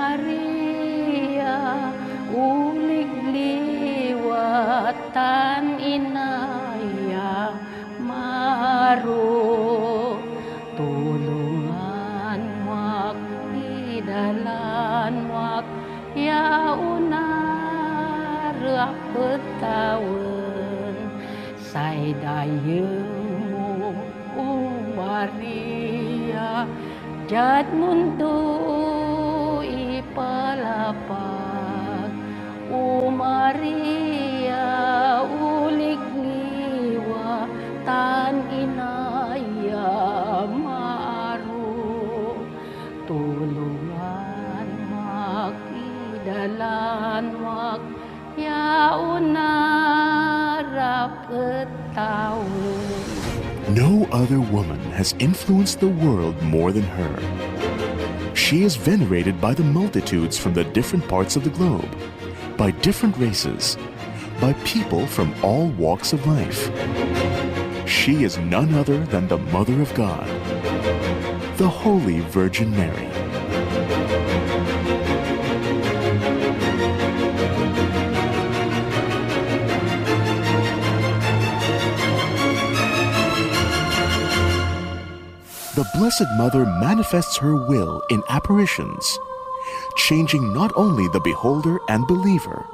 Maria, uligliwatan inaya maro, tulungan wak idalan wak yauna rak betawen say dayemu Maria jad mundo ipalapag Maria uligliwa tan inaya maaro tulungan makidalan mak yauna rapetawen. No other woman has influenced the world more than her. She is venerated by the multitudes from the different parts of the globe, by different races, by people from all walks of life. She is none other than the Mother of God, the Holy Virgin Mary. The Blessed Mother manifests her will in apparitions, changing not only the beholder and believer,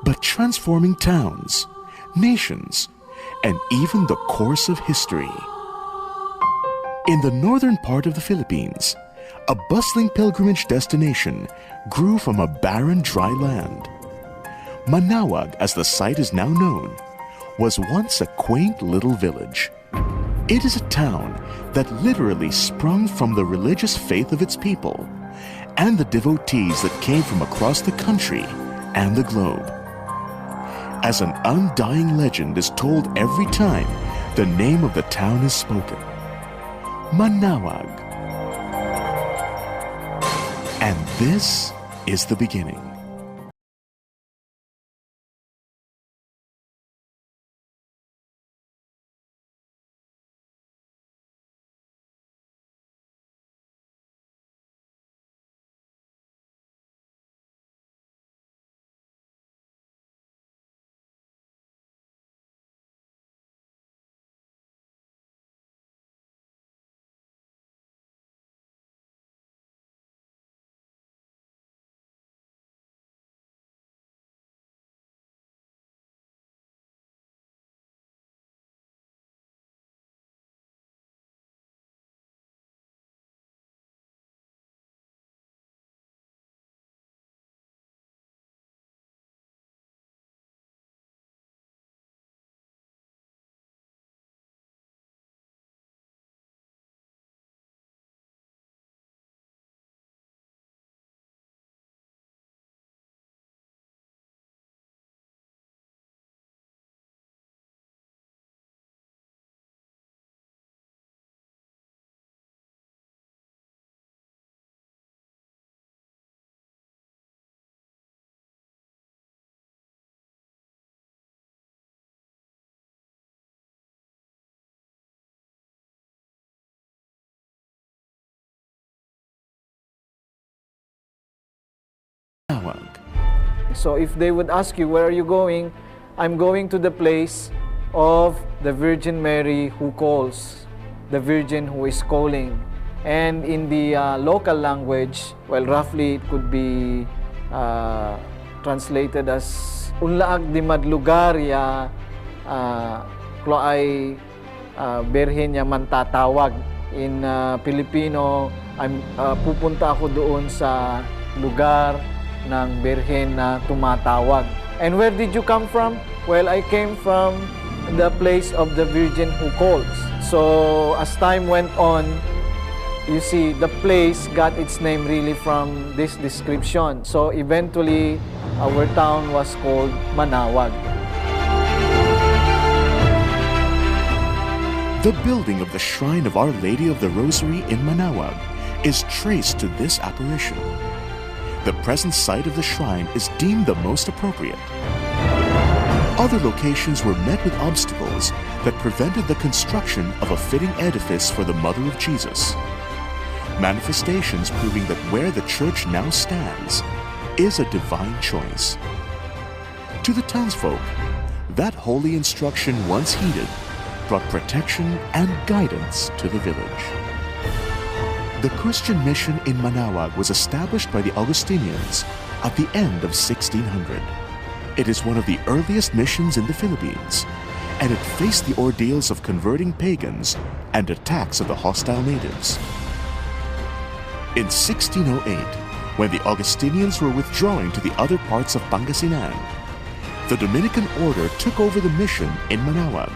but transforming towns, nations, and even the course of history. In the northern part of the Philippines, a bustling pilgrimage destination grew from a barren, dry land. Manaoag, as the site is now known, was once a quaint little village. It is a town that literally sprung from the religious faith of its people and the devotees that came from across the country and the globe. As an undying legend is told every time the name of the town is spoken, Manaoag. And this is the beginning. So if they would ask you, where are you going? I'm going to the place of the Virgin Mary who calls, the Virgin who is calling. And in the local language, well, roughly it could be translated as Unlaag di madlugar ya kloay berhen ya mantatawag. In Filipino, pupunta ako doon sa lugar ng Birhen na tumatawag. And where did you come from? Well, I came from the place of the Virgin who calls. So, as time went on, you see, the place got its name really from this description. So, eventually, our town was called Manaoag. The building of the Shrine of Our Lady of the Rosary in Manaoag is traced to this apparition. The present site of the shrine is deemed the most appropriate. Other locations were met with obstacles that prevented the construction of a fitting edifice for the Mother of Jesus. manifestations proving that where the church now stands is a divine choice. To the townsfolk, that holy instruction once heeded brought protection and guidance to the village. The Christian mission in Manaoag was established by the Augustinians at the end of 1600. It is one of the earliest missions in the Philippines, and it faced the ordeals of converting pagans and attacks of the hostile natives. In 1608, when the Augustinians were withdrawing to the other parts of Pangasinan, the Dominican order took over the mission in Manaoag.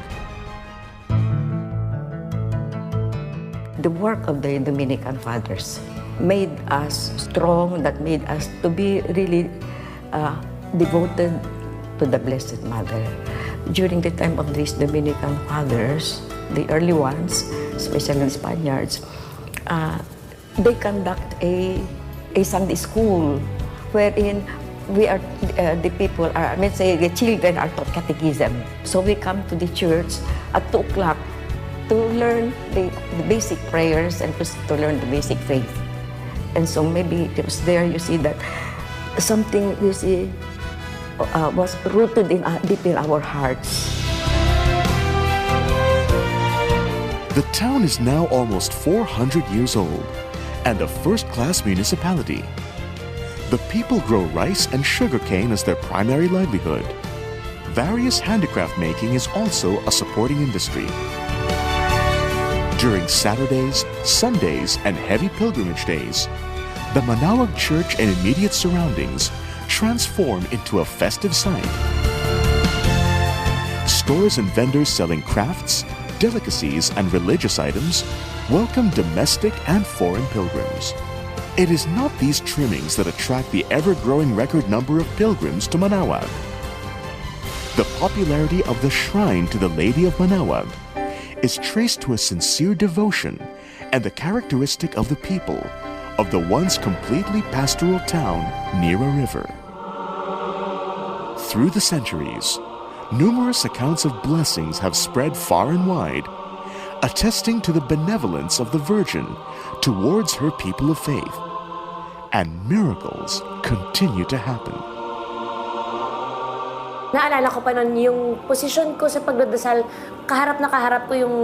The work of the Dominican fathers made us strong, that made us to be really devoted to the Blessed Mother. During the time of these Dominican fathers, the early ones, especially the Spaniards, they conduct a Sunday school wherein we are the people are, let's say the children are taught catechism. So we come to the church at 2 o'clock to learn the basic prayers and to learn the basic faith. And so maybe it was there you see that something you see was rooted deep in our hearts. The town is now almost 400 years old and a first-class municipality. The people grow rice and sugarcane as their primary livelihood. Various handicraft making is also a supporting industry. During Saturdays, Sundays, and heavy pilgrimage days, the Manaoag Church and immediate surroundings transform into a festive sight. Stores and vendors selling crafts, delicacies, and religious items welcome domestic and foreign pilgrims. It is not these trimmings that attract the ever-growing record number of pilgrims to Manaoag. The popularity of the shrine to the Lady of Manaoag is traced to a sincere devotion and the characteristic of the people of the once completely pastoral town near a river. Through the centuries, numerous accounts of blessings have spread far and wide, attesting to the benevolence of the Virgin towards her people of faith. And miracles continue to happen. Naalala ko pa noon yung posisyon ko sa pagdadasal, kaharap na kaharap ko yung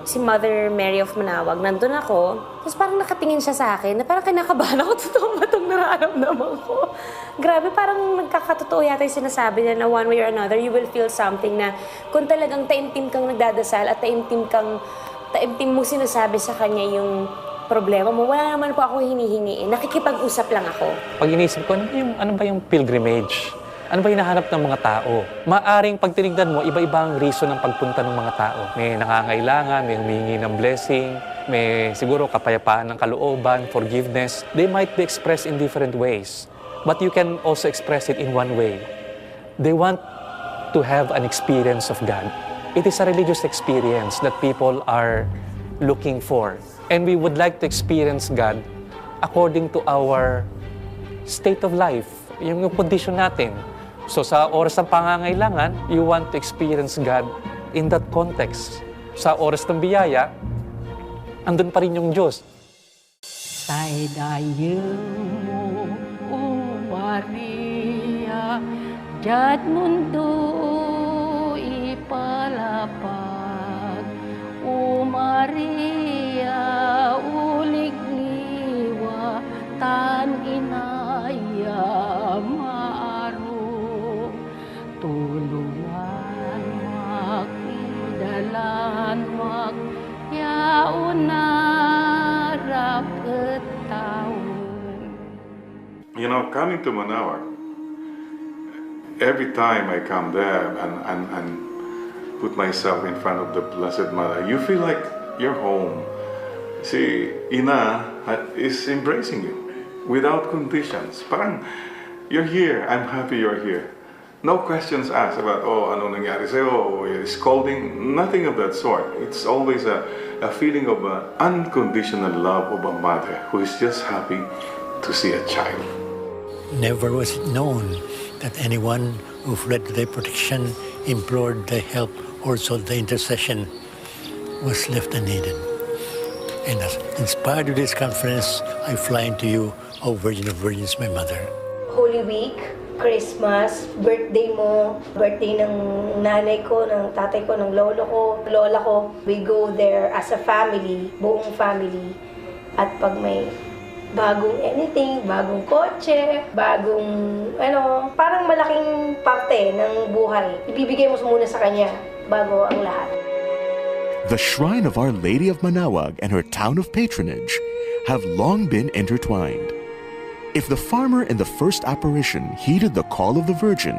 si Mother Mary of Manaoag. Nandun ako, tapos parang nakatingin siya sa akin, na parang kinakabahan ako, totoo ba itong nararamdaman ko? Grabe, parang nagkakatotoo yata yung sinasabi niya na one way or another, you will feel something na kung talagang taimtim kang nagdadasal at taimtim mo sinasabi sa kanya yung problema mo, wala naman po ako hinihingiin. Nakikipag-usap lang ako. Pag inisip ko, ano ba yung pilgrimage? Ano ba hinahanap ng mga tao? Maaring pag tinignan mo, iba-ibang reason ng pagpunta ng mga tao. May nangangailangan, may humingi ng blessing, may siguro kapayapaan ng kalooban, forgiveness. They might be expressed in different ways. But you can also express it in one way. They want to have an experience of God. It is a religious experience that people are looking for. And we would like to experience God according to our state of life, yung condition natin. So sa oras ng pangangailangan, you want to experience God in that context. Sa oras ng biyaya, andun pa rin yung Diyos. Say dayo mo, O Maria, jad mundo ipalapag. O Maria, uligliwa, tan inaya maaro. Tuluan makidalan mak, yaon narap etawon. You know, coming to Manaoag, every time I come there and put myself in front of the Blessed Mother, you feel like you're home. See, Ina is embracing you without conditions. Parang, you're here, I'm happy you're here. No questions asked about, oh, ano nangyari sa'yo, or scolding, nothing of that sort. It's always a feeling of unconditional love of a mother who is just happy to see a child. Never was it known that anyone who fled to their protection, implored their help, or sought the intercession was left unneeded. And as inspired with this conference, I fly into you, O Virgin of Virgins, my mother. Holy Week, Christmas, birthday mo, birthday ng nanay ko, ng tatay ko, ng lolo ko, lola ko. We go there as a family, buong family. At pag may bagong anything, bagong kotse, bagong parang malaking parte ng buhay, ibibigay mo muna sa kanya bago ang lahat. The shrine of Our Lady of Manaoag and her town of patronage have long been intertwined. If the farmer in the first apparition heeded the call of the Virgin,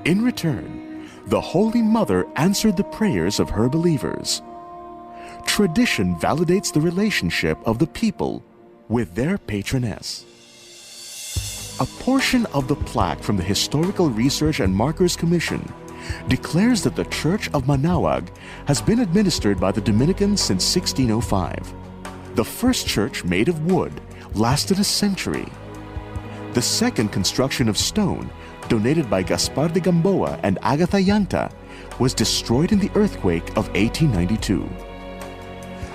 in return, the Holy Mother answered the prayers of her believers. Tradition validates the relationship of the people with their patroness. A portion of the plaque from the Historical Research and Markers Commission declares that the Church of Manaoag has been administered by the Dominicans since 1605. The first church, made of wood, lasted a century. The second construction of stone, donated by Gaspar de Gamboa and Agatha Yanta, was destroyed in the earthquake of 1892.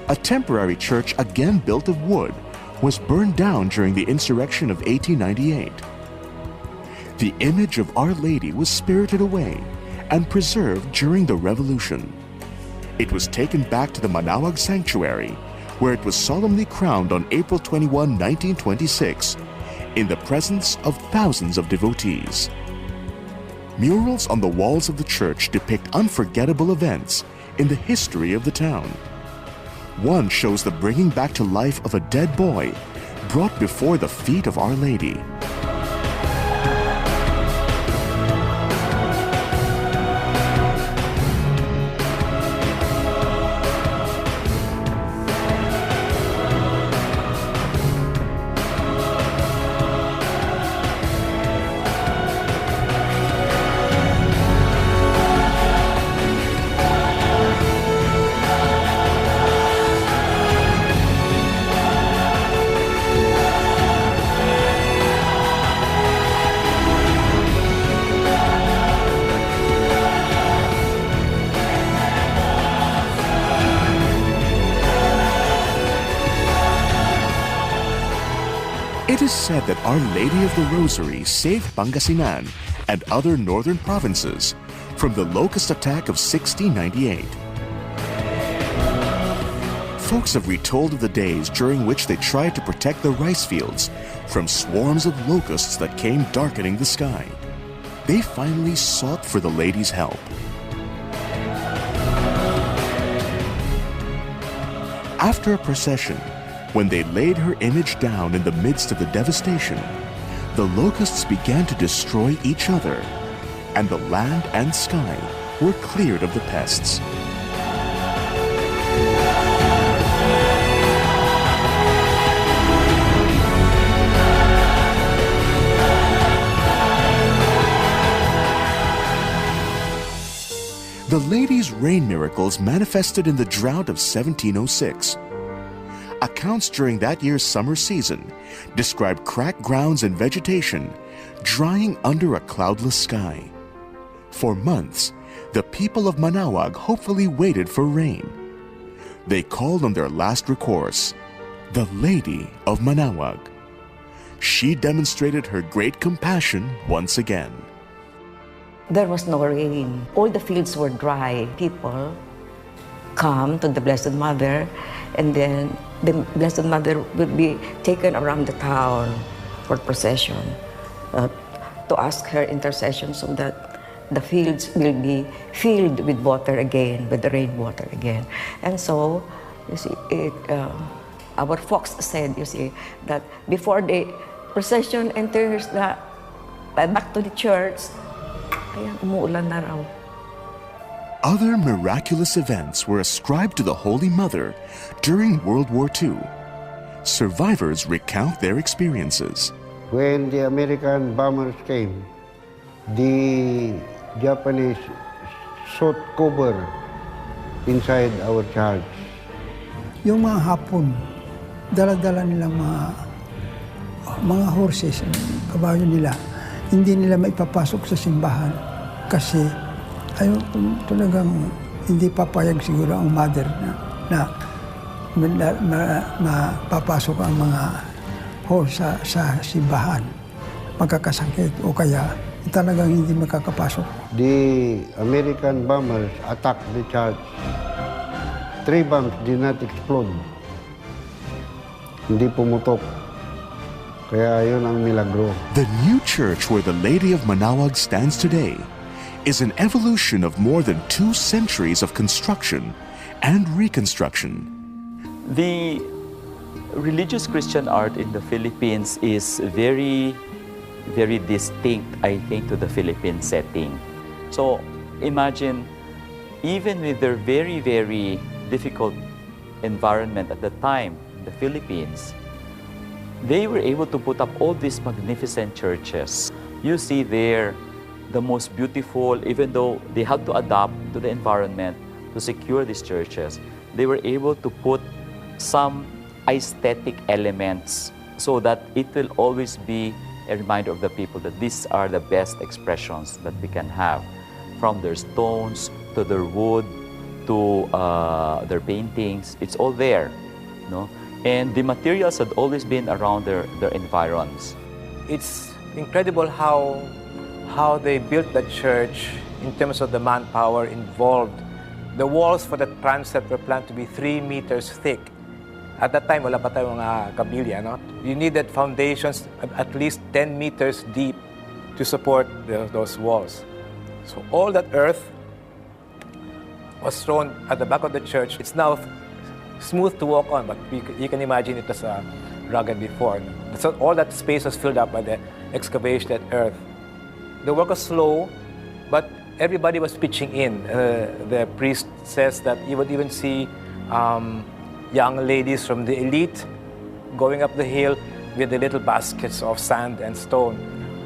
A temporary church, again built of wood, was burned down during the insurrection of 1898. The image of Our Lady was spirited away and preserved during the Revolution. It was taken back to the Manaoag Sanctuary, where it was solemnly crowned on April 21, 1926, in the presence of thousands of devotees. Murals on the walls of the church depict unforgettable events in the history of the town. One shows the bringing back to life of a dead boy brought before the feet of Our Lady. It is said that Our Lady of the Rosary saved Pangasinan and other northern provinces from the locust attack of 1698. Folks have retold of the days during which they tried to protect the rice fields from swarms of locusts that came darkening the sky. They finally sought for the Lady's help. After a procession, when they laid her image down in the midst of the devastation, the locusts began to destroy each other, and the land and sky were cleared of the pests. The Lady's rain miracles manifested in the drought of 1706. Accounts during that year's summer season describe cracked grounds and vegetation drying under a cloudless sky. For months, the people of Manaoag hopefully waited for rain. They called on their last recourse, the Lady of Manaoag. She demonstrated her great compassion once again. There was no rain. All the fields were dry. People come to the Blessed Mother, and then the Blessed Mother will be taken around the town for procession to ask her intercession so that the fields will be filled with water again, with the rainwater again. And so, you see, our folks said, you see, that before the procession enters back to the church, ayan, umuulan na raw. Other miraculous events were ascribed to the Holy Mother during World War II. Survivors recount their experiences. When the American bombers came, the Japanese sought cover inside our church. Yung mga Hapon, dala-dala nilang mga horses, kabayo nila, hindi nila maipapasok sa simbahan kasi ayaw talagang hindi papayag siguro ang mother na mapapasok ang mga sa simbahan, magkakasakit o kaya talagang hindi makakapasok. The American bombers attacked the church. 3 bombs did not explode. Hindi pumutok. Kaya yun ang milagro. The new church where the Lady of Manaoag stands today is an evolution of more than 2 centuries of construction and reconstruction. The religious Christian art in the Philippines is very distinct, I think, to the Philippine setting. So imagine, even with their very difficult environment at the time, the Philippines, they were able to put up all these magnificent churches. You see there the most beautiful, even though they had to adapt to the environment to secure these churches, they were able to put some aesthetic elements so that it will always be a reminder of the people that these are the best expressions that we can have, from their stones to their wood to their paintings. It's all there, no? And the materials had always been around their environs. It's incredible how they built the church in terms of the manpower involved. The walls for the transept were planned to be 3 meters thick. At that time, wala pa tayong mga kabilya, no? You needed foundations at least 10 meters deep to support those walls. So all that earth was thrown at the back of the church. It's now smooth to walk on, but you can imagine it was rugged before. So all that space was filled up by the excavation at earth. The work was slow, but everybody was pitching in. The priest says that you would even see young ladies from the elite going up the hill with the little baskets of sand and stone.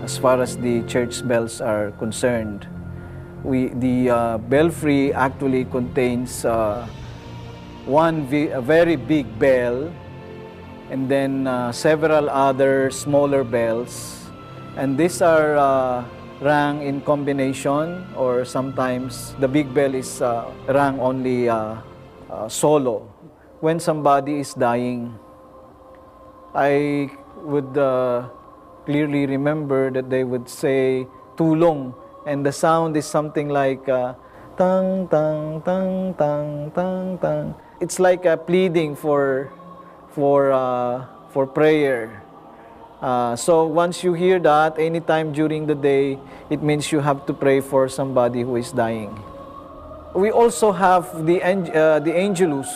As far as the church bells are concerned, the belfry actually contains a very big bell, and then several other smaller bells. And these are rang in combination, or sometimes the big bell is rang only solo. When somebody is dying, I would clearly remember that they would say tulong, and the sound is something like tang tang tang tang tang tang. It's like a pleading for prayer. So once you hear that, anytime during the day, it means you have to pray for somebody who is dying. We also have the Angelus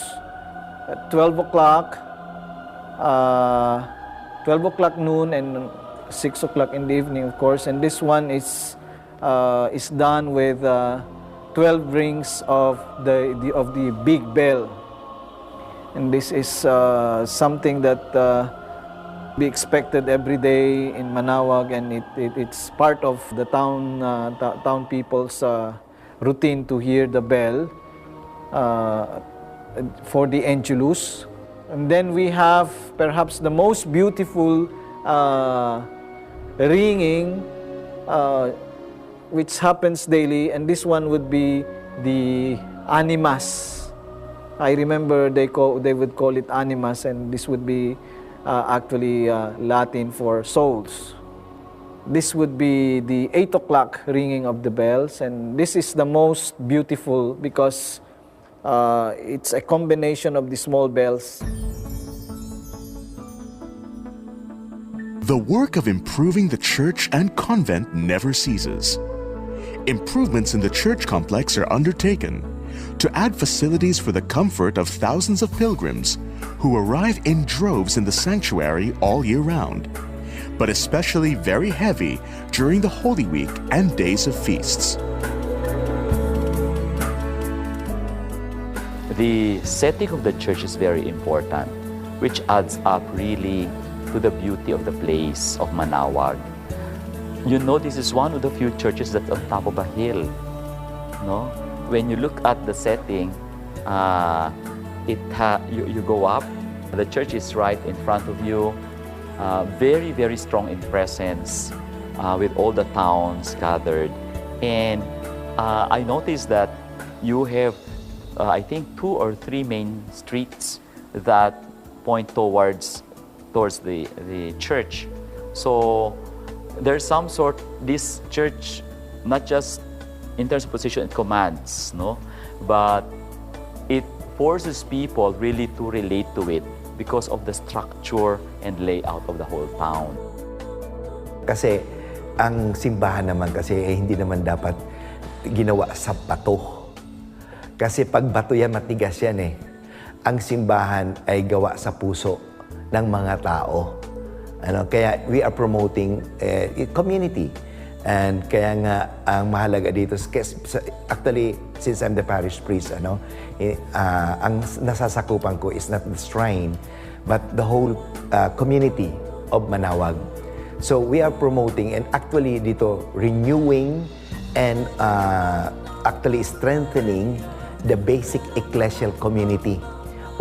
at 12 o'clock, 12 o'clock noon, and 6 o'clock in the evening, of course. And this one is done with 12 rings of the big bell. And this is something that be expected every day in Manaoag, and it's part of the town people's routine to hear the bell for the Angelus. And then we have perhaps the most beautiful ringing, which happens daily, and this one would be the Animas. I remember they would call it Animas, and this would be actually Latin for souls. This would be the 8 o'clock ringing of the bells, and this is the most beautiful because it's a combination of the small bells. The work of improving the church and convent never ceases. Improvements in the church complex are undertaken to add facilities for the comfort of thousands of pilgrims who arrive in droves in the sanctuary all year round, but especially very heavy during the Holy Week and days of feasts. The setting of the church is very important, which adds up really to the beauty of the place of Manaoag. You know, this is one of the few churches that's on top of a hill. No? When you look at the setting, you go up, the church is right in front of you, very, very strong in presence with all the towns gathered. And I noticed that you have, I think, 2 or 3 main streets that point towards the church. So there's some sort, this church, not just in terms of position, it commands, no? But it forces people really to relate to it because of the structure and layout of the whole town. Kasi ang simbahan naman kasi hindi naman dapat ginawa sa bato. Kasi pag bato yan, matigas yan eh. Ang simbahan ay gawa sa puso ng mga tao. Kaya we are promoting community. And kaya nga ang mahalaga dito, actually, since I'm the parish priest, ang nasasakupan ko is not the shrine, but the whole community of Manaoag. So we are promoting and actually dito renewing and actually strengthening the basic ecclesial community.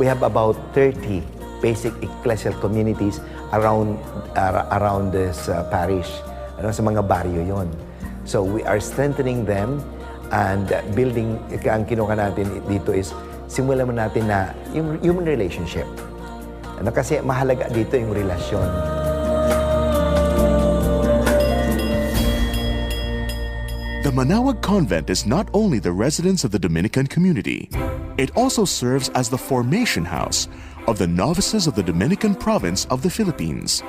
We have about 30 basic ecclesial communities around this parish. Sa mga baryo yon. So we are strengthening them and building, ang kinuha natin dito is simulan mo natin na yung human relationship. Kasi mahalaga dito yung relasyon. The Manaoag Convent is not only the residence of the Dominican community, it also serves as the formation house of the novices of the Dominican province of the Philippines.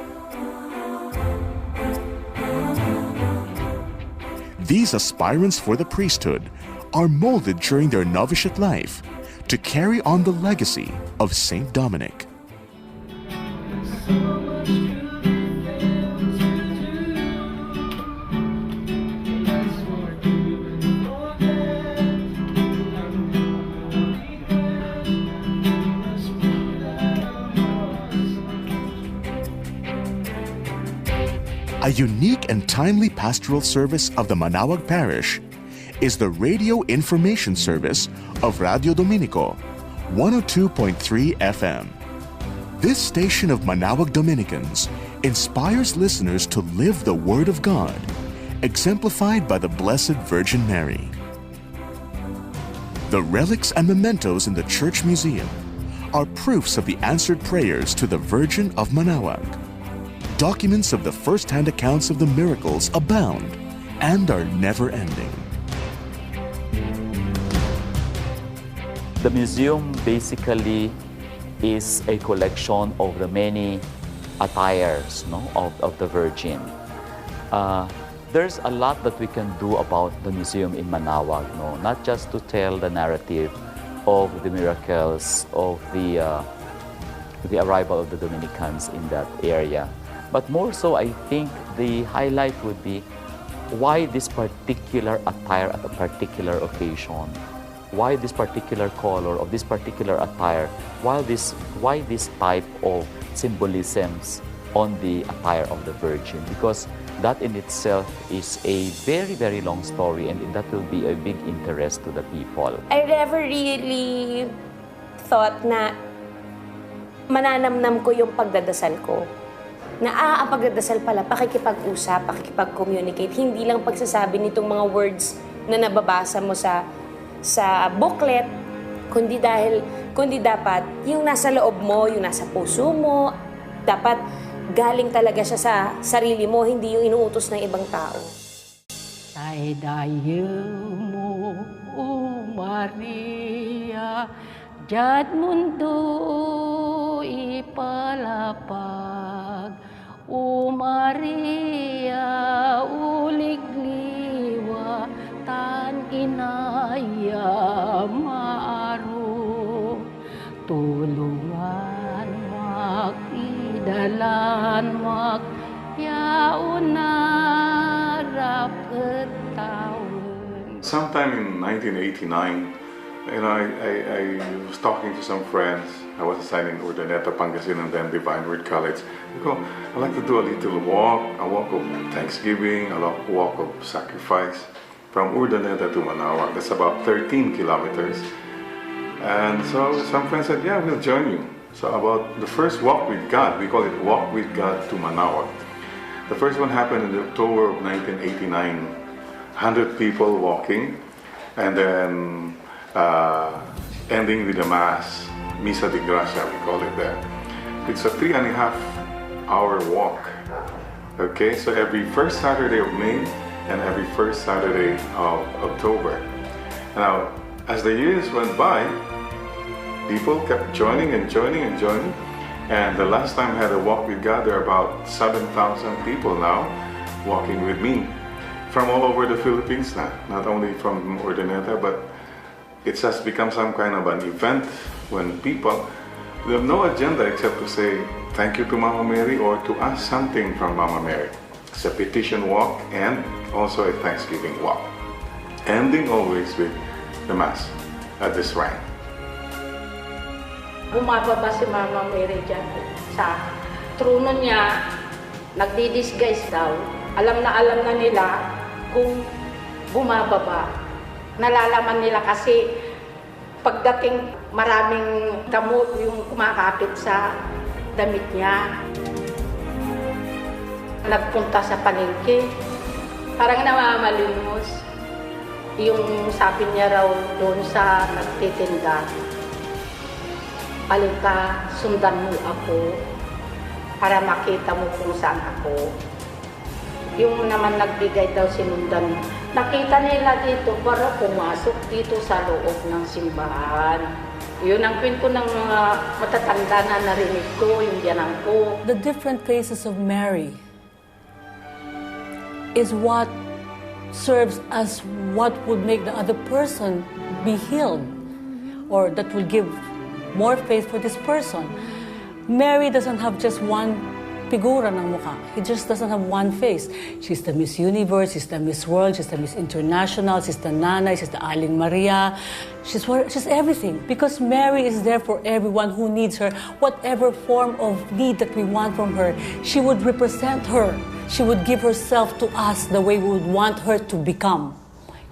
These aspirants for the priesthood are molded during their novitiate life to carry on the legacy of Saint Dominic. A unique and timely pastoral service of the Manaoag Parish is the radio information service of Radio Dominico, 102.3 FM. This station of Manaoag Dominicans inspires listeners to live the Word of God, exemplified by the Blessed Virgin Mary. The relics and mementos in the Church Museum are proofs of the answered prayers to the Virgin of Manaoag. Documents of the first-hand accounts of the miracles abound and are never-ending. The museum basically is a collection of the many attires, no, of the Virgin. There's a lot that we can do about the museum in Manaoag, no? Not just to tell the narrative of the miracles of the arrival of the Dominicans in that area. But more so, I think the highlight would be why this particular attire at a particular occasion, why this particular color of this particular attire, why this type of symbolisms on the attire of the Virgin, because that in itself is a very, very long story, and that will be a big interest to the people. I never really thought na mananamnam ko yung pagdadasal ko. Na ang pagdadasal pala, pakikipag-usap, pakikipag-communicate, hindi lang pagsasabi nitong mga words na nababasa mo sa booklet, kundi dapat yung nasa loob mo, yung nasa puso mo, dapat galing talaga siya sa sarili mo, hindi yung inuutos ng ibang tao. Ay dayo mo, O Maria, Diyad mundo ipalapag, O Maria, uligliwa, tan inaya maaro, tulungan mak, idalan mak, yauna rapet taon. Sometime in 1989, I was talking to some friends. I was assigned in Urdaneta, Pangasinan, and then Divine Word College. I'd like to do a little walk, a walk of Thanksgiving, a walk of sacrifice from Urdaneta to Manaoag. That's about 13 kilometers. And so some friends said, yeah, we'll join you. So about the first walk with God, we call it Walk with God to Manaoag. The first one happened in October of 1989. 100 people walking, and then ending with the Mass Misa de Gracia, we call it that. It's a 3.5-hour walk. Okay, so every first Saturday of May and every first Saturday of October. Now, as the years went by, people kept joining and joining and joining. And the last time I had a walk with God, there are about 7,000 people now walking with me from all over the Philippines now. Not only from Ordineta, but it has become some kind of an event when people, they have no agenda except to say thank you to Mama Mary or to ask something from Mama Mary. It's a petition walk and also a Thanksgiving walk, ending always with the Mass at the shrine. Bumababa si Mama Mary dyan sa trono niya, nagdi-disguise daw. Alam na nila kung bumababa. Nalalaman nila kasi pagdating maraming damo yung kumakapit sa damit niya. Nagpunta sa palengke, parang namamalimos. Yung sabi niya raw doon sa nagtitinda, Alika, sundan mo ako para makita mo kung saan ako. Yung naman nagbigay daw sinundan. Nakita nila dito para pumasok dito sa loob ng simbahan. Yun ang kwento ng mga matatanda na narinig ko, yung biyanang ko. The different faces of Mary is what serves as what would make the other person be healed, or that will give more faith for this person. Mary doesn't have just one figura ng mukha. He just doesn't have one face. She's the Miss Universe, she's the Miss World, she's the Miss International, she's the Nanay, she's the Aling Maria. She's everything. Because Mary is there for everyone who needs her. Whatever form of need that we want from her, she would represent her. She would give herself to us the way we would want her to become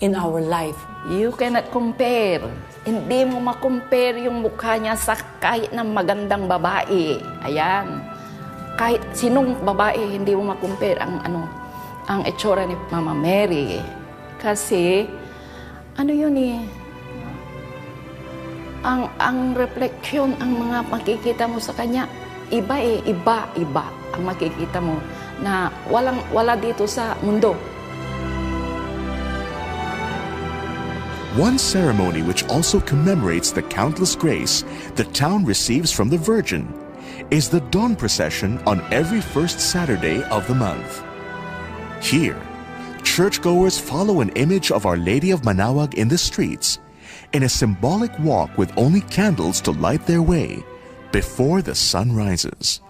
in our life. You cannot compare. Hindi mo ma-compare yung mukha niya sa kahit ng magandang babae. Ayan. Kahit sinong babae, hindi mo ma-compare ang itsura ni Mama Mary. Kasi, yun ang reflection, ang mga makikita mo sa kanya, iba ang makikita mo na wala dito sa mundo. One ceremony which also commemorates the countless grace the town receives from the Virgin is the dawn procession on every first Saturday of the month. Here, churchgoers follow an image of Our Lady of Manaoag in the streets in a symbolic walk with only candles to light their way before the sun rises.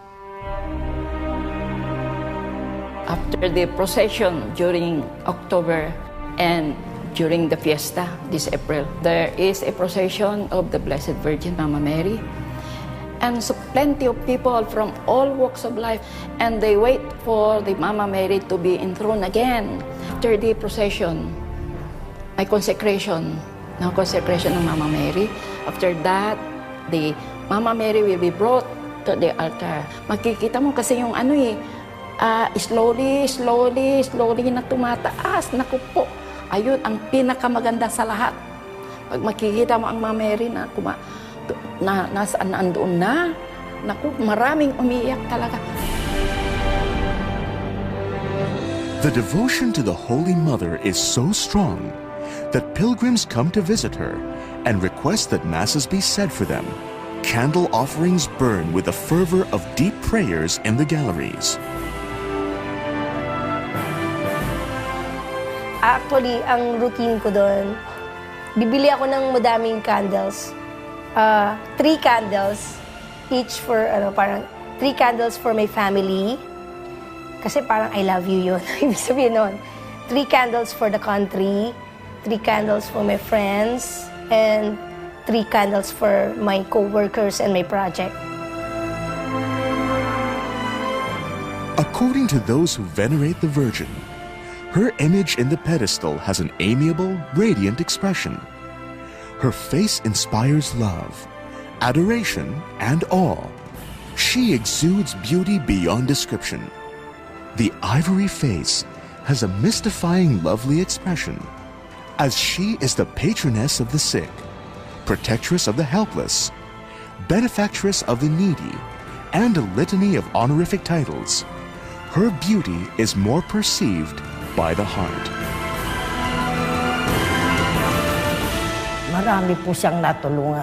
After the procession during October and during the fiesta this April, there is a procession of the Blessed Virgin Mama Mary. And so plenty of people from all walks of life, and they wait for the Mama Mary to be enthroned again. After the procession, may consecration ng Mama Mary. After that, the Mama Mary will be brought to the altar. Makikita mo kasi yung slowly na tumataas. Naku po, ayun ang pinakamaganda sa lahat. Pag makikita mo ang Mama Mary na nasaan andoon na, naku, maraming umiiyak talaga. The devotion to the Holy Mother is so strong that pilgrims come to visit her and request that masses be said for them. Candle offerings burn with the fervor of deep prayers in the galleries. Actually, ang routine ko doon, bibili ako ng madaming candles. 3 candles, each for, parang 3 candles for my family. Kasi parang I love you yun. Ibig sabihin nun. 3 candles for the country, 3 candles for my friends, and 3 candles for my co-workers and my project. According to those who venerate the Virgin, her image in the pedestal has an amiable, radiant expression. Her face inspires love, adoration, and awe. She exudes beauty beyond description. The ivory face has a mystifying, lovely expression, as she is the patroness of the sick, protectress of the helpless, benefactress of the needy, and a litany of honorific titles, her beauty is more perceived by the heart. Marami po siyang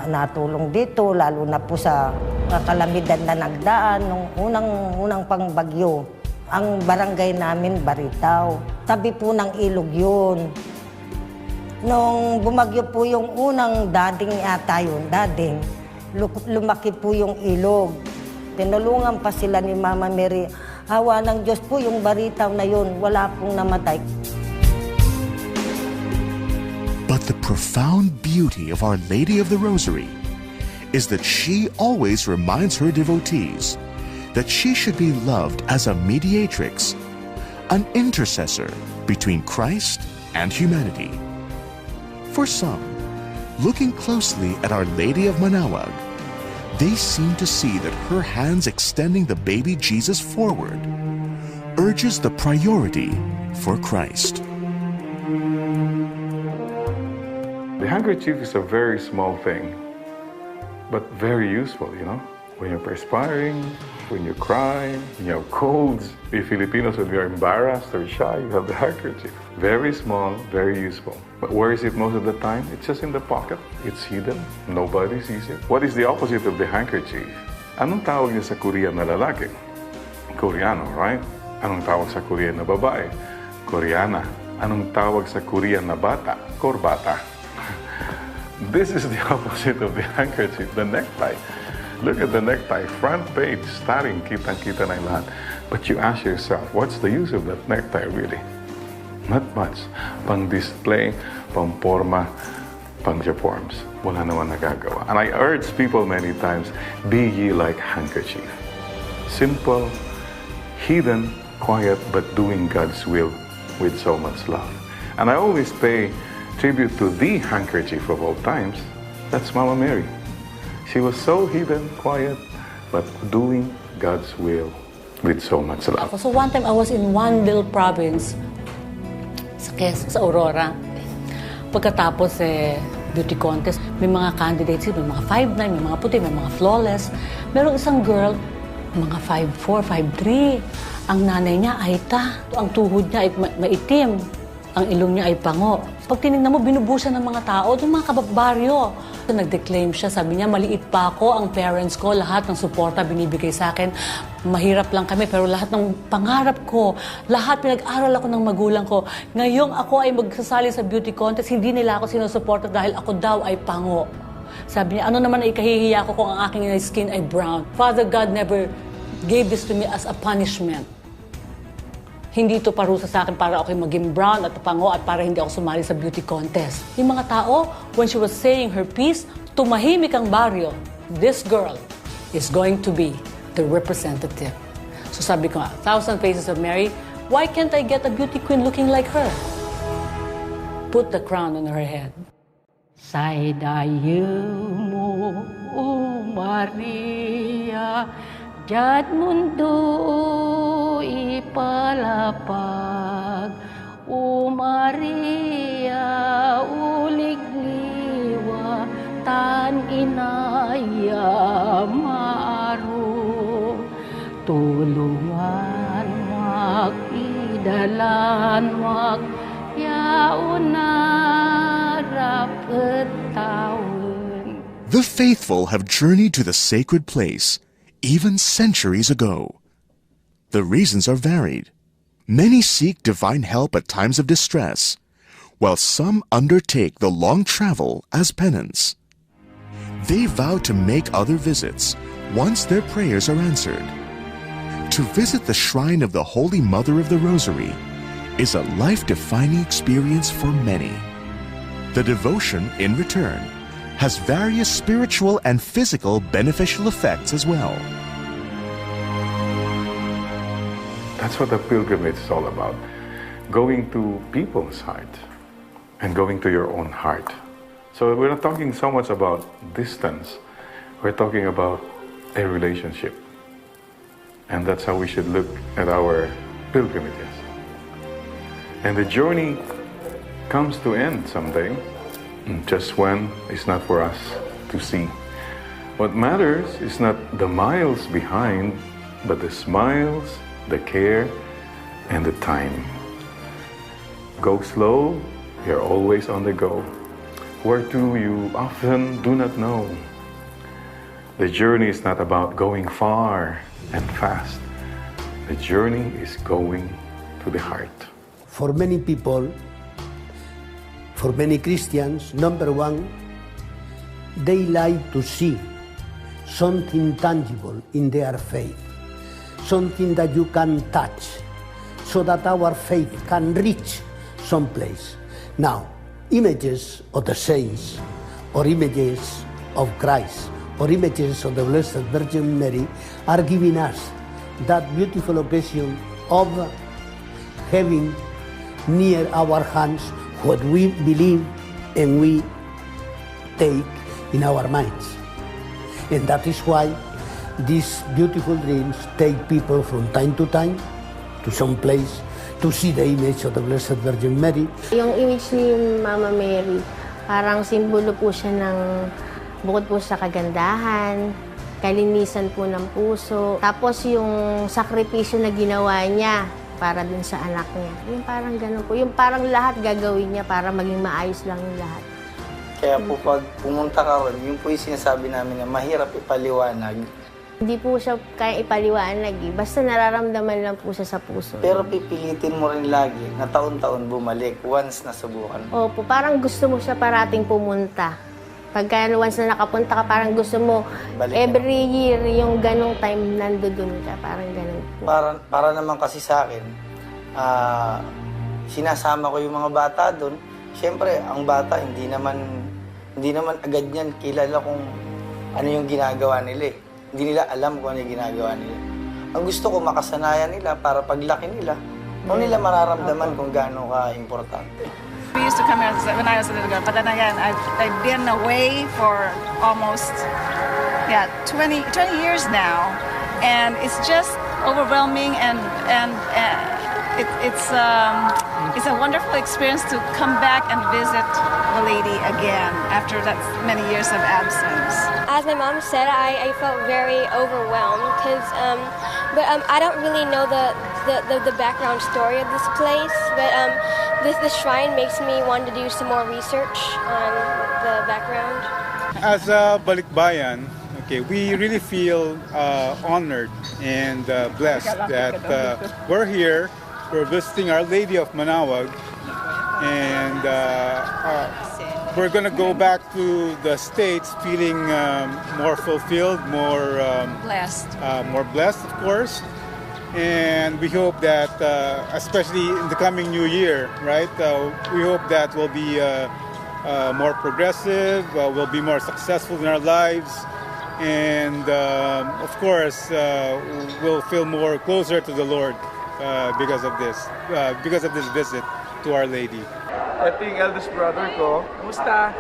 natulong dito, lalo na po sa kalamidad na nagdaan nung unang pangbagyo. Ang barangay namin, Baritaw. Tabi po ng ilog yun. Nung bumagyo po yung unang dading, lumaki po yung ilog. Tinulungan pa sila ni Mama Mary. Hawa ng Diyos po yung Baritaw na yun, wala pong namatay. But the profound beauty of Our Lady of the Rosary is that she always reminds her devotees that she should be loved as a mediatrix, an intercessor between Christ and humanity. For some, looking closely at Our Lady of Manaoag, they seem to see that her hands extending the baby Jesus forward urges the priority for Christ. The handkerchief is a very small thing, but very useful, you know? When you're perspiring, when you cry, when you have colds. We Filipinos, when we are embarrassed or shy, you have the handkerchief. Very small, very useful. But where is it most of the time? It's just in the pocket. It's hidden. Nobody sees it. What is the opposite of the handkerchief? Anong tawag niya sa Korean na lalaki? Koreano, right? Anong tawag sa Korean na babae? Koreana. Anong tawag sa Korean na bata? Korbata. This is the opposite of the handkerchief, the necktie. Look at the necktie, front page, starting, kitang-kita na lahat. But you ask yourself, what's the use of that necktie really? Not much. Pang-display, pang-forma, pang-forms. Wala naman nagagawa. And I urge people many times, be ye like handkerchief. Simple, hidden, quiet, but doing God's will with so much love. And I always pay tribute to the handkerchief of all times. That's Mama Mary. She was so hidden, quiet, but doing God's will with so much love. So one time I was in one little province sa Aurora. Pagkatapos beauty contest, may mga candidates, may mga 5'9", may mga puti, may mga flawless. Merong isang girl, mga 5'4", 5'3". Ang nanay niya ay ang tuhod niya ay maitim. Ang ilong niya ay pango. Pag tinignan mo, binubusan ng mga tao, yung mga kababaryo. Nag-declaim siya, sabi niya, maliit pa ako, ang parents ko, lahat ng suporta binibigay sa akin. Mahirap lang kami, pero lahat ng pangarap ko, lahat pinag-aral ako ng magulang ko. Ngayong ako ay magsasali sa beauty contest, hindi nila ako sinusuporta dahil ako daw ay pango. Sabi niya, ano naman ay ikahihiya ko kung ang aking skin ay brown? Father God never gave this to me as a punishment. Hindi ito parusa sa akin para ako maging brown at pango at para hindi ako sumali sa beauty contest. Yung mga tao, when she was saying her piece, tumahimik ang baryo. This girl is going to be the representative. So sabi ko, 1,000 Faces of Mary, why can't I get a beauty queen looking like her? Put the crown on her head. Say dayo mo, O Maria, Diyad mundo ipalapag, O Maria, uligliwa, tan inaya maaro. Tulungan mak, idalan mak, yauna rapetawan. The faithful have journeyed to the sacred place even centuries ago. The reasons are varied. Many seek divine help at times of distress, while some undertake the long travel as penance. They vow to make other visits once their prayers are answered. To visit the shrine of the Holy Mother of the Rosary is a life-defining experience for many. The devotion, in return, has various spiritual and physical beneficial effects as well. That's what the pilgrimage is all about. Going to people's heart and going to your own heart. So we're not talking so much about distance. We're talking about a relationship. And that's how we should look at our pilgrimages. And the journey comes to end someday, just when it's not for us to see. What matters is not the miles behind, but the smiles, the care, and the time. Go slow, you're always on the go. Where to you often do not know. The journey is not about going far and fast. The journey is going to the heart. For many people, for many Christians, number one, they like to see something tangible in their faith, something that you can touch, so that our faith can reach someplace. Now, images of the saints, or images of Christ, or images of the Blessed Virgin Mary are giving us that beautiful occasion of having near our hands what we believe and we take in our minds. And that is why these beautiful dreams take people from time to time to some place to see the image of the Blessed Virgin Mary. Yung image ni Mama Mary, parang simbolo po siya ng bukod po sa kagandahan, kalinisan po ng puso, tapos yung sakripisyo na ginawa niya para dun sa anak niya. Yung parang ganun po. Yung parang lahat gagawin niya para maging maayos lang yung lahat. Kaya po pag pumunta ka ron, yun po yung sinasabi namin na mahirap ipaliwanag. Hindi po siya kaya ipaliwanag eh. Basta nararamdaman lang po siya sa puso. Pero pipilitin mo rin lagi na taon-taon bumalik once nasubukan mo. Opo, parang gusto mo siya parating pumunta. Pagka once na nakapunta ka, parang gusto mo every year yung ganong time nandoon ka. Parang ganon po. Para naman kasi sa akin, sinasama ko yung mga bata doon. Siyempre, ang bata hindi naman agad yan kilala kung ano yung ginagawa nila eh. Hindi nila alam kung ano yung ginagawa nila. Ang gusto ko, makasanayan nila para paglaki nila, doon nila mararamdaman kung gaano ka-importante. We used to come here when I was a little girl, but then again, I've been away for almost 20 years now, and it's just overwhelming and it's a wonderful experience to come back and visit the lady again after that many years of absence. As my mom said, I felt very overwhelmed because, but I don't really know the background story of this place. But the shrine makes me want to do some more research on the background. As a Balikbayan, okay, we really feel honored and blessed that we're here. We're visiting Our Lady of Manaoag, and we're going to go back to the States feeling more fulfilled, more blessed, of course. And we hope that, especially in the coming new year, right? We hope that we'll be more progressive, we'll be more successful in our lives, and of course, we'll feel more closer to the Lord. Because of this visit to Our Lady. Ito yung eldest brother ko. Kumusta?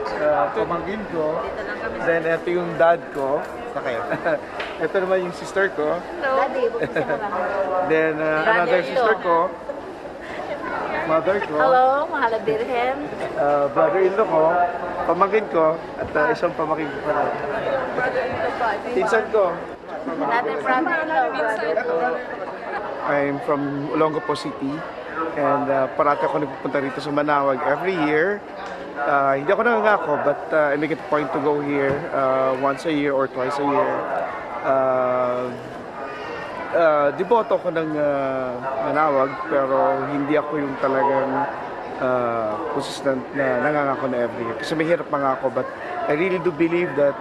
Pamangkin ko. Then ito yung dad ko. Sakit. Ito naman yung sister ko. Hello. Daddy, Then another sister ko. Mother ko. Hello, Mahala Birhen. Brother-in-law ko. Pamangkin ko. At isang pamangkin ko pala. Pinsan ko. Another brother-in-law. I'm from Olongapo City, and parati ako nagpupunta rito sa Manaoag every year. Hindi ako nangangako, but I make it a point to go here once a year or twice a year. Deboto ako ng Manaoag, pero hindi ako yung talagang consistent na nangangako na every year. Kasi mahirap mangako, but I really do believe that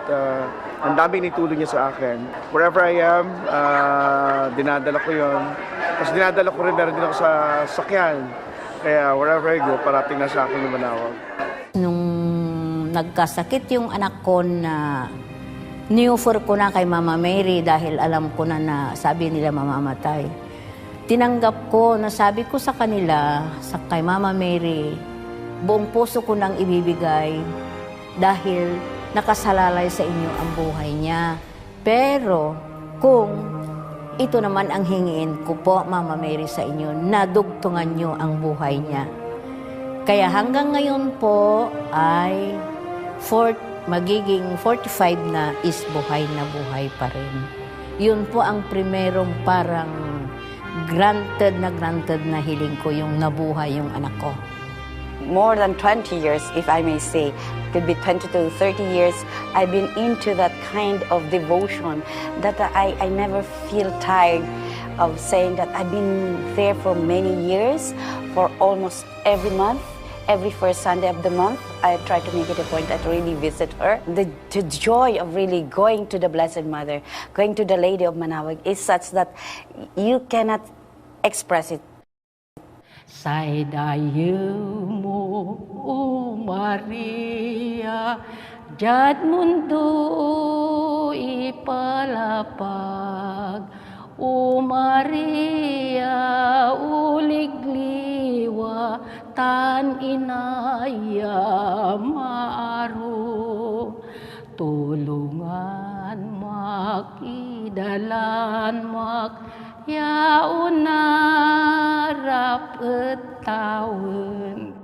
ang daming nitulong niya sa akin. Wherever I am, dinadala ko yon. Tapos dinadala ko rin, meron din ako sa sakyan. Kaya wherever I go, parating na sa akin yung Manaoag. Nung nagkasakit yung anak ko na ni-offer ko na kay Mama Mary dahil alam ko na sabi nila mamamatay. Tinanggap ko na sabi ko sa kanila, kay Mama Mary, buong puso ko nang ibibigay dahil nakasalalay sa inyo ang buhay niya. Pero kung ito naman ang hingiin ko po, Mama Mary, sa inyo, nadugtungan niyo ang buhay niya. Kaya hanggang ngayon po ay magiging 45 na is buhay pa rin. Yun po ang primerong parang granted na hiling ko, yung nabuhay yung anak ko. More than 20 years, if I may say, could be 20 to 30 years, I've been into that kind of devotion that I never feel tired of saying that I've been there for many years, for almost every month. Every first Sunday of the month, I try to make it a point that I really visit her. The joy of really going to the Blessed Mother, going to the Lady of Manaoag is such that you cannot express it. Say dayo mo, O Maria, jad mundo ipalapag. O Maria, uligliwa, tan inaya maaro. Tulungan makidalan yaon narap tawen.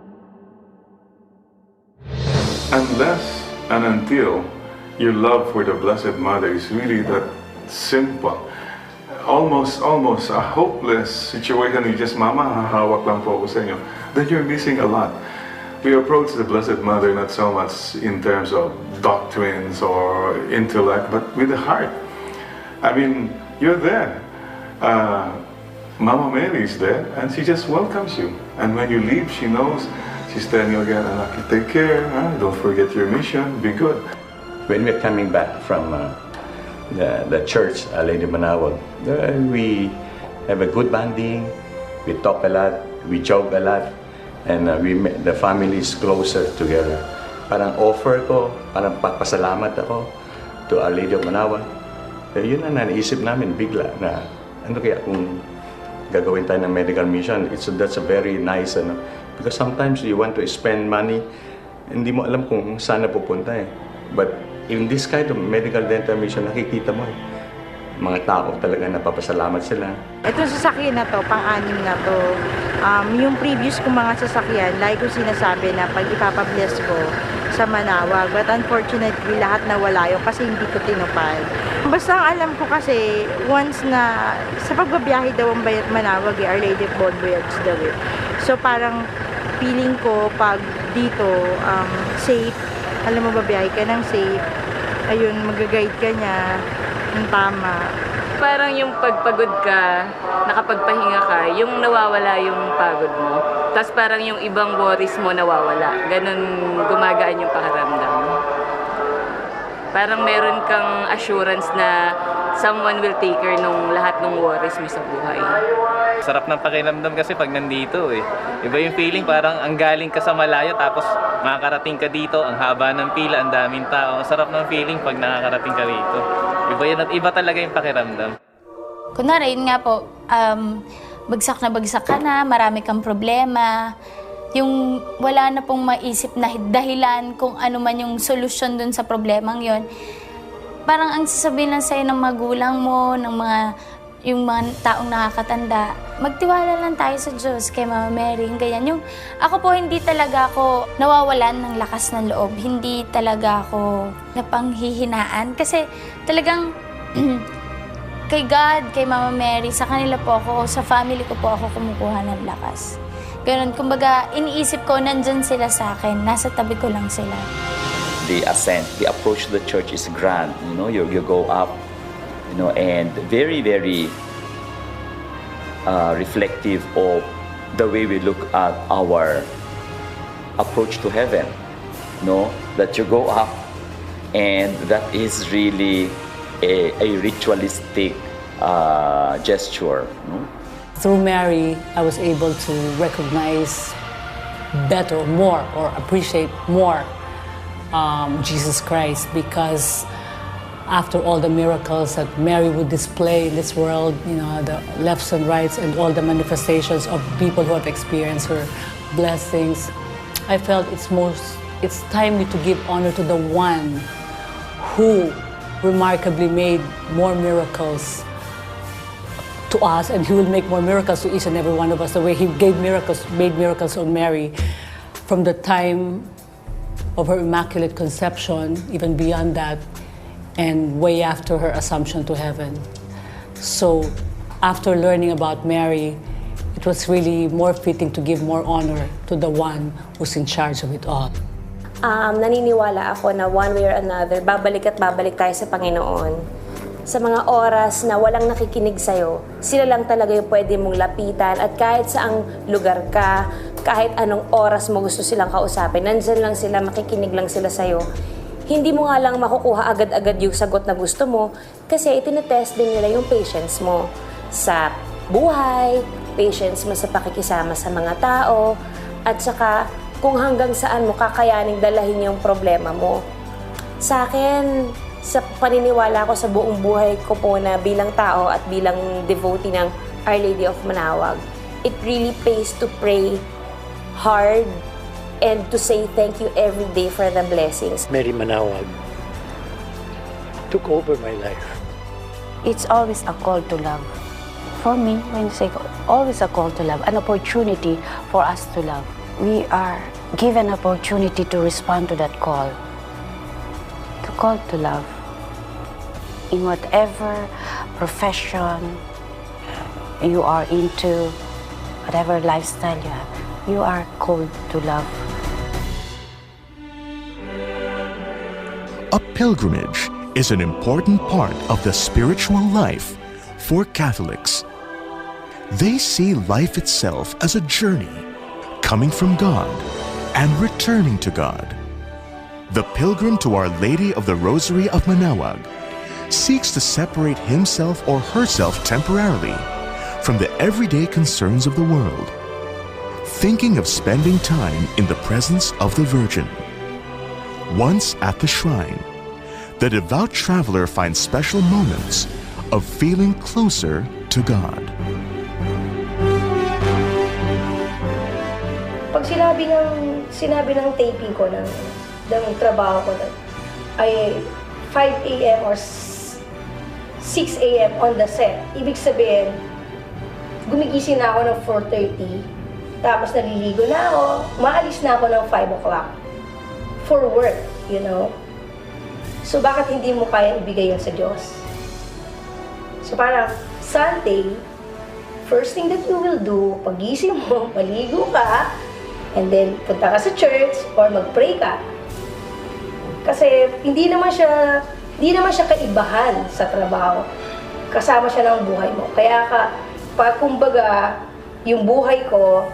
Unless and until your love for the Blessed Mother is really that simple, almost a hopeless situation, you just, Mama, hahawak lang po ako sa inyo, then you're missing a lot. We approach the Blessed Mother not so much in terms of doctrines or intellect, but with the heart. I mean, you're there. Mama Mary is there, and she just welcomes you. And when you leave, she knows she's telling you again, anak, take care, don't forget your mission, be good. When we're coming back from the church, Lady Manaoag, we have a good bonding, we talk a lot, we joke a lot, and the family is closer together. Parang offer ko, parang papasalamat ako to Our Lady of Manaoag. Yun na naisip namin bigla na ano kaya kung gagawin tayo ng medical mission. That's a very nice, because sometimes you want to spend money, hindi mo alam kung saan na pupunta eh. But in this kind of medical dental mission, nakikita mo mga tao talaga napapasalamat sila. Itong sasakyan na to, pang-anim na to, yung previous kong mga sasakyan, like kong sinasabi na pag ipapabless ko sa Manaoag, but unfortunately lahat nawala yun kasi hindi ko tinupad. Basta ang alam ko kasi, once na sa pagbabiyahe daw ang Bayat Manaoag, Our Lady of Bon Voyage daw eh. So parang feeling ko pag dito, safe, alam mo babiyahe ka ng safe, ayun, mag-guide ka niya ng tama. Parang yung pagpagod ka, nakapagpahinga ka, yung nawawala yung pagod mo. Tapos parang yung ibang worries mo nawawala. Ganun gumagaan yung pakiramdam. Parang meron kang assurance na someone will take care nung lahat ng worries mo sa buhay. Sarap ng pakiramdam kasi pag nandito eh. Iba yung feeling, parang ang galing ka sa malayo tapos makakarating ka dito, ang haba ng pila, ang daming tao. Sarap ng feeling pag nakakarating ka dito. Iba yun at iba talaga yung pakiramdam. Kunwari, yun nga po, bagsak ka na, marami kang problema. Yung wala na pong maisip na dahilan kung ano man yung solusyon dun sa problemang yon. Parang ang sasabihin lang sa'yo ng magulang mo, ng yung mga taong nakakatanda, magtiwala lang tayo sa Diyos, kay Mama Mary, ganyan. Yung, ako po, hindi talaga ako nawawalan ng lakas ng loob. Hindi talaga ako napanghihinaan. Kasi talagang kay God, kay Mama Mary, sa kanila po ako, sa family ko po ako kumukuha ng lakas. Ganun, kumbaga, iniisip ko, nandyan sila sa akin, nasa tabi ko lang sila. The ascent, the approach to the church is grand. You know, you go up, you know, and very, very reflective of the way we look at our approach to heaven. You know, that you go up, and that is really a ritualistic gesture. You know? Through Mary, I was able to recognize better, more, or appreciate more Jesus Christ, because after all the miracles that Mary would display in this world, you know, the lefts and rights and all the manifestations of people who have experienced her blessings, I felt it's timely to give honor to the one who remarkably made more miracles to us, and he will make more miracles to each and every one of us, the way he made miracles on Mary from the time of her Immaculate Conception, even beyond that, and way after her Assumption to heaven. So after learning about Mary, it was really more fitting to give more honor to the one who's in charge of it all. Naniniwala ako na one way or another, babalik at babalik tayo sa Panginoon. Sa mga oras na walang nakikinig sa'yo, sila lang talaga yung pwede mong lapitan at kahit saang lugar ka, kahit anong oras mo gusto silang kausapin, nandyan lang sila, makikinig lang sila sa'yo. Hindi mo nga lang makukuha agad-agad yung sagot na gusto mo kasi itinetest din nila yung patience mo sa buhay, patience mo sa pakikisama sa mga tao, at saka kung hanggang saan mo kakayaning dalahin yung problema mo. Sa akin, sa paniniwala ko sa buong buhay ko po na bilang tao at bilang devotee ng Our Lady of Manaoag, it really pays to pray hard and to say thank you every day for the blessings. Mary Manaoag took over my life. It's always a call to love. For me, when you say always a call to love, an opportunity for us to love. We are given an opportunity to respond to that call. The call to love. In whatever profession you are into, whatever lifestyle you have, you are called to love. A pilgrimage is an important part of the spiritual life for Catholics. They see life itself as a journey, coming from God and returning to God. The pilgrim to Our Lady of the Rosary of Manaoag seeks to separate himself or herself temporarily from the everyday concerns of the world, thinking of spending time in the presence of the Virgin. Once at the shrine, the devout traveler finds special moments of feeling closer to God. Pag sinabi ng taping ko ng trabaho ko ay 5 a.m. or 6 a.m. on the set, ibig sabihin, gumigising na ako ng 4:30, tapos naliligo na ako, maalis na ako ng 5 o'clock for work, you know. So bakit hindi mo kaya ibigay yun sa Diyos? So parang Sunday, first thing that you will do, pagising mo, maligo ka, and then punta ka sa church or mag-pray ka. Kasi hindi naman siya kaibahan sa trabaho. Kasama siya ng buhay mo. Kaya kumbaga, yung buhay ko,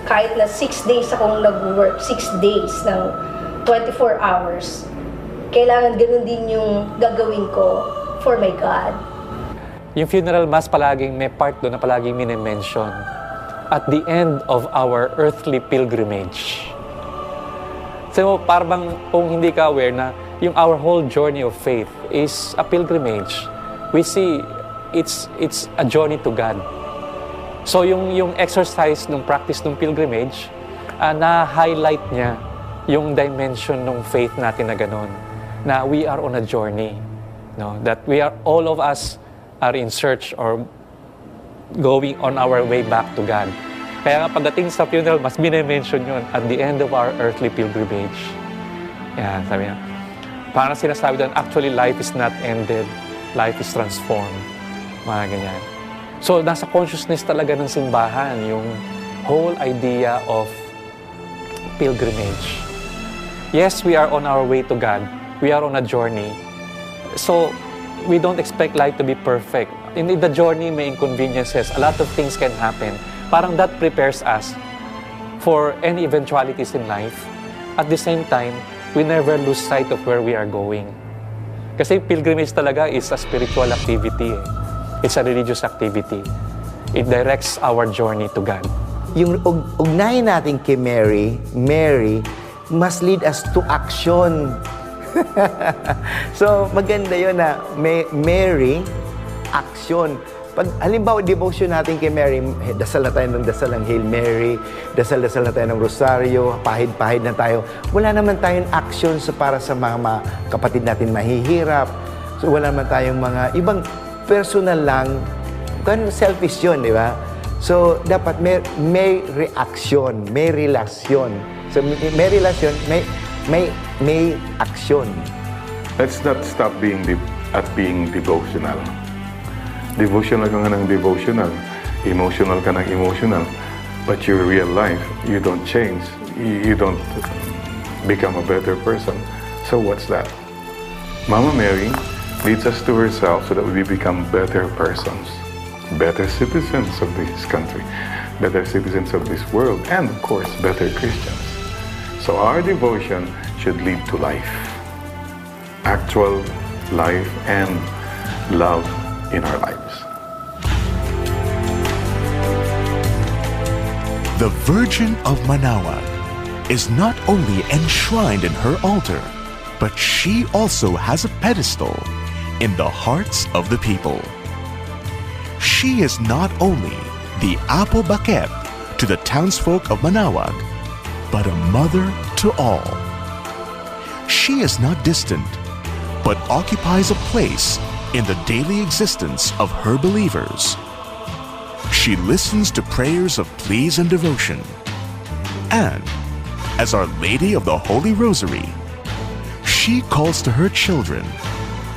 kahit na 6 days akong nag-work, 6 days ng 24 hours, kailangan ganun din yung gagawin ko for my God. Yung funeral mass palaging may part doon na palaging minimension. At the end of our earthly pilgrimage. So parang kung hindi ka aware na yung our whole journey of faith is a pilgrimage. We see it's a journey to God. So yung exercise nung practice ng pilgrimage, na-highlight niya yung dimension ng faith natin na gano'n. Na we are on a journey. No? That we are, all of us are in search or going on our way back to God. Kaya nga pagdating sa funeral, mas minimension yun at the end of our earthly pilgrimage. Yan, sabi niya. Parang sinasabi doon, actually life is not ended, life is transformed. Mga ganyan. So, nasa consciousness talaga ng simbahan, yung whole idea of pilgrimage. Yes, we are on our way to God. We are on a journey. So, we don't expect life to be perfect. In the journey, may inconveniences. A lot of things can happen. Parang that prepares us for any eventualities in life. At the same time, we never lose sight of where we are going. Kasi pilgrimage talaga is a spiritual activity. It's a religious activity. It directs our journey to God. Yung ugnayan natin kay Mary must lead us to action. So, maganda yun na Mary, action. Pag halimbawa, devotion natin kay Mary, dasal na tayo ng dasal ng Hail Mary, dasal-dasal na tayo ng Rosario, pahid-pahid na tayo. Wala naman tayong action para sa mga kapatid natin mahihirap. So, wala naman tayong mga ibang personal lang. Selfish yun, di ba? So, dapat may reaction, may relasyon. So, may relasyon, may aksyon. Let's not stop being devotional. Devotional ka nga ng devotional. Emotional ka ng emotional. But your real life, you don't change. You don't become a better person. So what's that? Mama Mary leads us to herself so that we become better persons, better citizens of this country, better citizens of this world, and of course, better Christians. So our devotion should lead to life, actual life and love in our lives. The Virgin of Manaoag is not only enshrined in her altar, but she also has a pedestal in the hearts of the people. She is not only the apple baquet to the townsfolk of Manaoag, but a mother to all. She is not distant, but occupies a place in the daily existence of her believers. She listens to prayers of pleas and devotion. And, as Our Lady of the Holy Rosary, she calls to her children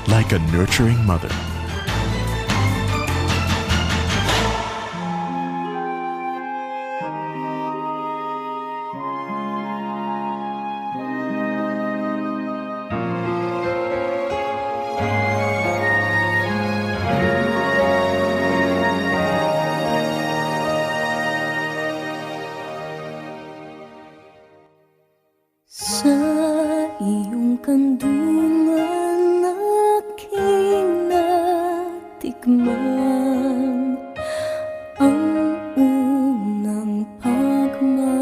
like a nurturing mother. Sa iyong kandungan aking natikman ang unang pagmamahal.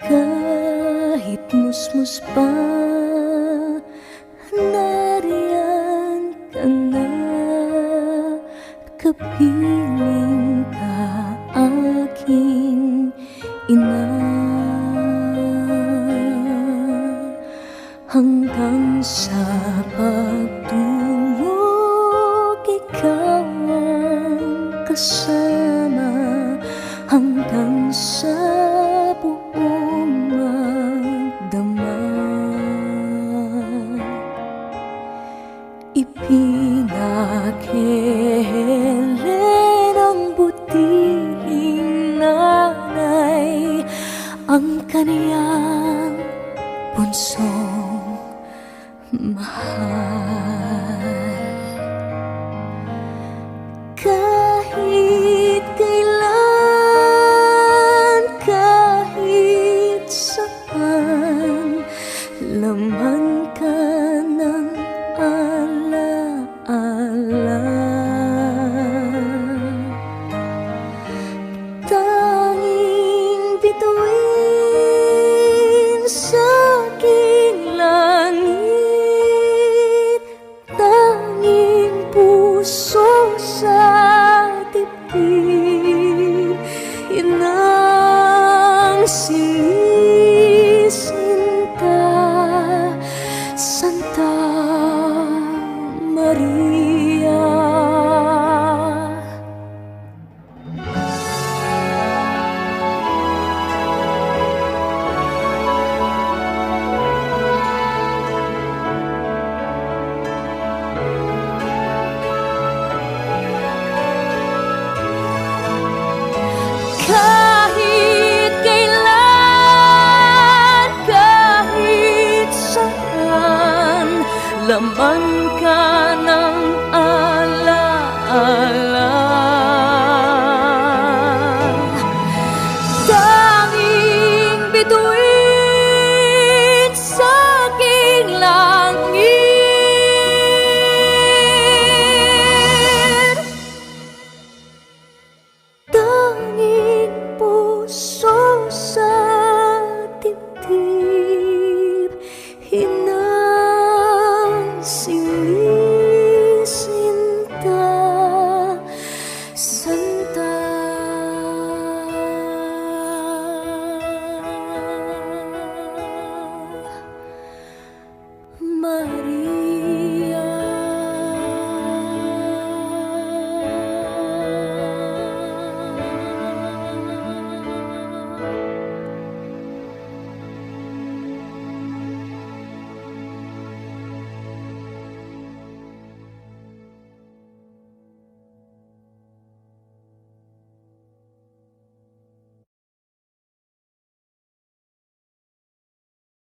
Kahit musmus pa, nariyan ka na, kapiling ka aking ina. Hanggang sa pagtulog, ikaw ang kasama. Hanggang sa buong magdamag, ipinakilin ang butihing nanay, ang kaniyang bunsong mahal. Kahit kailan, kahit saan, laman ka ng alaala. Tanging bituin sa aking langit, tanging puso sa dibdib, inang sinisinta, Santa Maria. Kahit kailan, kahit saan, laman ka